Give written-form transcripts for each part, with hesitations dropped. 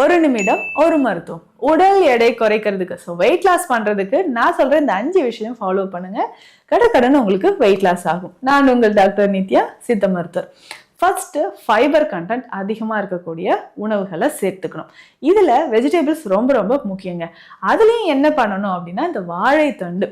ஒரு நிமிடம் ஒரு மருத்துவம். உடல் எடை குறைக்கிறதுக்கு வெயிட் லாஸ் பண்றதுக்கு நான் சொல்ற இந்த 5 விஷயம் ஃபாலோ பண்ணுங்க. கடகடன்னு உங்களுக்கு வெயிட் லாஸ் ஆகும். நான் உங்கள் டாக்டர் நித்யா, சித்த மருத்துவர். ஃபர்ஸ்ட் ஃபைபர் கண்டென்ட் அதிகமாக இருக்கக்கூடிய உணவுகளை சேர்த்துக்கணும். இதில் வெஜிடபிள்ஸ் ரொம்ப ரொம்ப முக்கியங்க. அதுலேயும் என்ன பண்ணணும் அப்படின்னா இந்த வாழைத்தண்டு.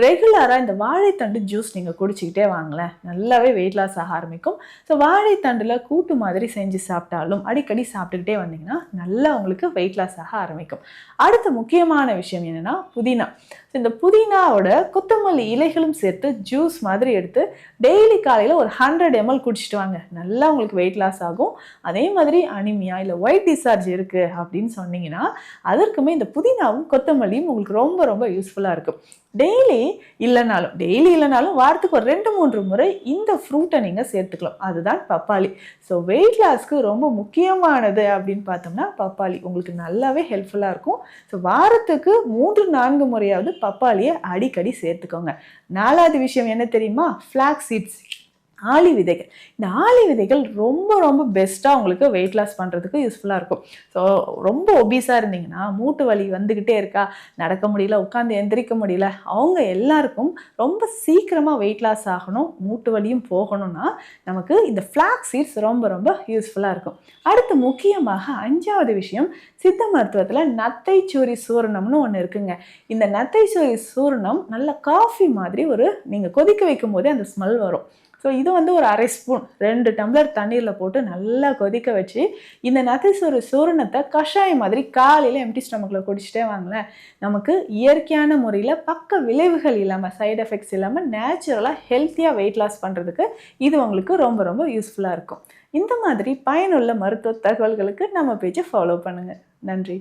ரெகுலராக இந்த வாழைத்தண்டு ஜூஸ் நீங்கள் குடிச்சிக்கிட்டே வாங்களேன், நல்லாவே வெயிட் லாஸ் ஆக ஆரம்பிக்கும். வாழைத்தண்டில் கூட்டு மாதிரி செஞ்சு சாப்பிட்டாலும் அடிக்கடி சாப்பிட்டுக்கிட்டே வந்தீங்கன்னா நல்லா உங்களுக்கு வெயிட் லாஸ் ஆக ஆரம்பிக்கும். அடுத்த முக்கியமான விஷயம் என்னென்னா புதினா. இந்த புதினாவோட கொத்தமல்லி இலைகளும் சேர்த்து ஜூஸ் மாதிரி எடுத்து டெய்லி காலையில் ஒரு 100 ml குடிச்சிட்டு வாங்க, நல்லா உங்களுக்கு வெயிட் லாஸ் ஆகும். அதே மாதிரி அனிமியா இல்லை ஒயிட் டிஸ்சார்ஜ் இருக்குது அப்படின்னு சொன்னீங்கன்னா அதற்குமே இந்த புதினாவும் கொத்தமல்லியும் உங்களுக்கு ரொம்ப ரொம்ப யூஸ்ஃபுல்லாக இருக்கும். டெய்லி இல்லைனாலும் வாரத்துக்கு ஒரு 2-3 முறை இந்த ஃப்ரூட்டை நீங்கள் சேர்த்துக்கலாம். அதுதான் பப்பாளி. வெயிட் லாஸ்க்கு ரொம்ப முக்கியமானது அப்படின்னு பார்த்தோம்னா பப்பாளி உங்களுக்கு நல்லாவே ஹெல்ப்ஃபுல்லாக இருக்கும். வாரத்துக்கு 3-4 முறையாவது பப்பாளியை அடிக்கடி சேர்த்துக்கோங்க. 4வது விஷயம் என்ன தெரியுமா? ஃப்ளாக்ஸ் சீட்ஸ், ஆளி விதைகள். இந்த ஆளி விதைகள் ரொம்ப ரொம்ப பெஸ்ட்டாக உங்களுக்கு வெயிட் லாஸ் பண்ணுறதுக்கு யூஸ்ஃபுல்லாக இருக்கும். ரொம்ப ஒபீஸாக இருந்தீங்கன்னா, மூட்டு வலி வந்துக்கிட்டே இருக்கா, நடக்க முடியல, உட்காந்து எந்திரிக்க முடியல, அவங்க எல்லாருக்கும் ரொம்ப சீக்கிரமாக வெயிட் லாஸ் ஆகணும், மூட்டு வலியும் போகணும்னா நமக்கு இந்த ஃப்ளாக்ஸ் சீட்ஸ் ரொம்ப ரொம்ப யூஸ்ஃபுல்லாக இருக்கும். அடுத்து முக்கியமாக 5வது விஷயம், சித்த மருத்துவத்தில் நத்தைச்சூரி சூரணம்னு ஒன்று இருக்குங்க. இந்த நத்தைச்சூரி சூரணம் நல்ல காஃபி மாதிரி நீங்கள் கொதிக்க வைக்கும் போதே அந்த ஸ்மெல் வரும். இது ஒரு 1/2 ஸ்பூன் 2 டம்ளர் தண்ணீரில் போட்டு நல்லா கொதிக்க வச்சு இந்த நத்தைச்சூரி சூரணத்தை கஷாயம் மாதிரி காலையில் எம்டி ஸ்டமக்கில் குடிச்சிட்டே வாங்களேன், நமக்கு இயற்கையான முறையில் பக்க விளைவுகள் இல்லாமல், சைடு எஃபெக்ட்ஸ் இல்லாமல் நேச்சுரலாக ஹெல்த்தியாக வெயிட் லாஸ் பண்ணுறதுக்கு இது உங்களுக்கு ரொம்ப ரொம்ப யூஸ்ஃபுல்லாக இருக்கும். இந்த மாதிரி பயனுள்ள மருத்துவ தகவல்களுக்கு நம்ம பேஜை ஃபாலோ பண்ணுங்கள். நன்றி.